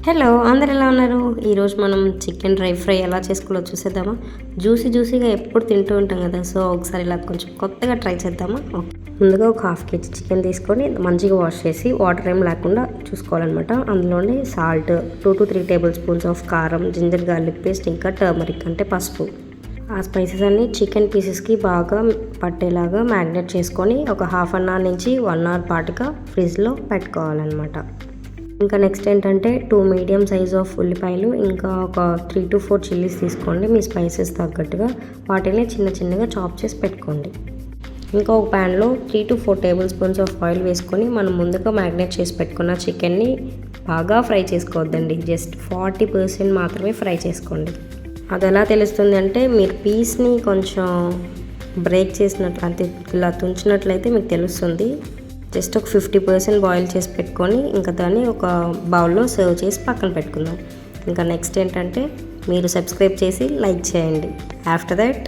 Hello అందరు ఎలా ఉన్నారు? ఈరోజు మనం చికెన్ డ్రై ఫ్రై ఎలా చేసుకోవాలో చూసేద్దామా? జ్యూసీగా ఎప్పుడు తింటూ ఉంటాం కదా, సో ఒకసారి ఇలా కొంచెం కొత్తగా ట్రై చేద్దామా? ముందుగా ఒక హాఫ్ కేజీ చికెన్ తీసుకొని మంచిగా వాష్ చేసి వాటర్ ఏం లేకుండా చూసుకోవాలన్నమాట. అందులోనే salt, 2 to 3 table spoons of కారం, జింజర్ గార్లిక్ పేస్ట్, ఇంకా టర్మరిక్ అంటే పసుపు. ఆ స్పైసెస్ అన్నీ చికెన్ పీసెస్కి బాగా పట్టేలాగా మ్యారినేట్ చేసుకొని ఒక హాఫ్ అన్ అవర్ నుంచి 1 అవర్ పాటుగా ఫ్రిడ్జ్లో పెట్టుకోవాలన్నమాట. ఇంకా నెక్స్ట్ ఏంటంటే 2 మీడియం సైజ్ ఆఫ్ ఉల్లిపాయలు, ఇంకా ఒక 3 to 4 చిల్లీస్ తీసుకోండి. మీ స్పైసెస్ తగ్గట్టుగా వాటిని చిన్నగా చాప్ చేసి పెట్టుకోండి. ఇంకా ఒక ప్యాన్లో 3 to 4 table spoons of oil వేసుకొని మనం ముందుగా మ్యారినేట్ చేసి పెట్టుకున్న చికెన్ని బాగా ఫ్రై చేసుకోవద్దండి. జస్ట్ 40% మాత్రమే ఫ్రై చేసుకోండి. అది ఎలా తెలుస్తుంది అంటే మీరు పీస్ని కొంచెం బ్రేక్ చేసినట్లు అంటే ఇలా తుంచినట్లయితే మీకు తెలుస్తుంది. జస్ట్ ఒక 50% బాయిల్ చేసి పెట్టుకొని ఇంకా దాన్ని ఒక బౌల్లో సర్వ్ చేసి పక్కన పెట్టుకుందాం. ఇంకా నెక్స్ట్ ఏంటంటే మీరు సబ్స్క్రైబ్ చేసి లైక్ చేయండి. ఆఫ్టర్ దట్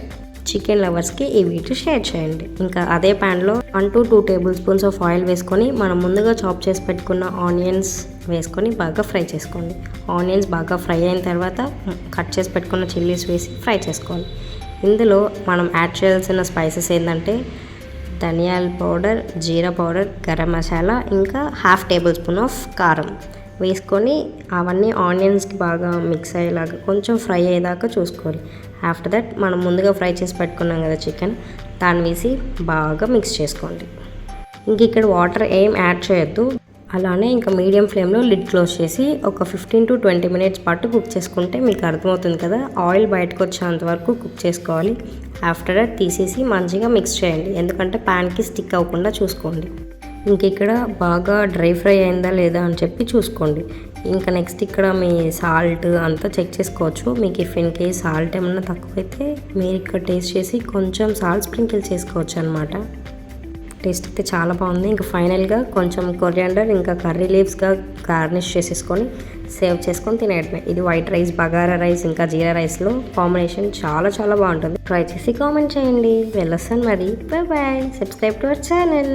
చికెన్ లవర్స్కి ఈ వీడియో షేర్ చేయండి. ఇంకా అదే ప్యాన్లో 1 to 2 table spoons of oil వేసుకొని మనం ముందుగా చాప్ చేసి పెట్టుకున్న ఆనియన్స్ వేసుకొని బాగా ఫ్రై చేసుకోండి. ఆనియన్స్ బాగా ఫ్రై అయిన తర్వాత కట్ చేసి పెట్టుకున్న చిల్లీస్ వేసి ఫ్రై చేసుకోవాలి. ఇందులో మనం యాడ్ చేయాల్సిన స్పైసెస్ ఏంటంటే ధనియాల పౌడర్, జీరా పౌడర్, గరం మసాలా, ఇంకా హాఫ్ టేబుల్ స్పూన్ ఆఫ్ కారం వేసుకొని అవన్నీ ఆనియన్స్కి బాగా మిక్స్ అయ్యేలాగా కొంచెం ఫ్రై అయ్యేదాకా చూసుకోవాలి. ఆఫ్టర్ దట్ మనం ముందుగా ఫ్రై చేసి పెట్టుకున్నాం కదా చికెన్, దాన్ని వేసి బాగా మిక్స్ చేసుకోండి. ఇంక ఇక్కడ వాటర్ ఏం యాడ్ చేయొద్దు. అలానే ఇంకా మీడియం ఫ్లేమ్లో లిడ్ క్లోజ్ చేసి ఒక 15 to 20 మినిట్స్ పాటు కుక్ చేసుకుంటే మీకు అర్థమవుతుంది కదా. ఆయిల్ బయటకు వచ్చేంత వరకు కుక్ చేసుకోవాలి. ఆఫ్టర్ దట్ తీసేసి మంచిగా మిక్స్ చేయండి, ఎందుకంటే ప్యాన్కి స్టిక్ అవ్వకుండా చూసుకోండి. ఇంక ఇక్కడ బాగా డ్రై ఫ్రై అయిందా లేదా అని చెప్పి చూసుకోండి. ఇంకా నెక్స్ట్ ఇక్కడ మీ సాల్ట్ అంతా చెక్ చేసుకోవచ్చు. మీకు ఇఫ్ ఇన్ కేస్ సాల్ట్ ఏమన్నా తక్కువైతే మీరు ఇక్కడ టేస్ట్ చేసి కొంచెం సాల్ట్ స్ప్రింకిల్ చేసుకోవచ్చు అనమాట. టేస్ట్ అయితే చాలా బాగుంది. ఇంకా ఫైనల్గా కొంచెం కొరియాండర్ ఇంకా కర్రీ లీవ్స్గా గార్నిష్ చేసేసుకొని సేవ్ చేసుకొని తినేయడమే. ఇది వైట్ రైస్, బగారా రైస్, ఇంకా జీరా రైస్లో కాంబినేషన్ చాలా బాగుంటుంది. ట్రై చేసి కామెంట్ చేయండి. వెళ్ళొస్తాను మరి. Bye. Subscribe to our channel.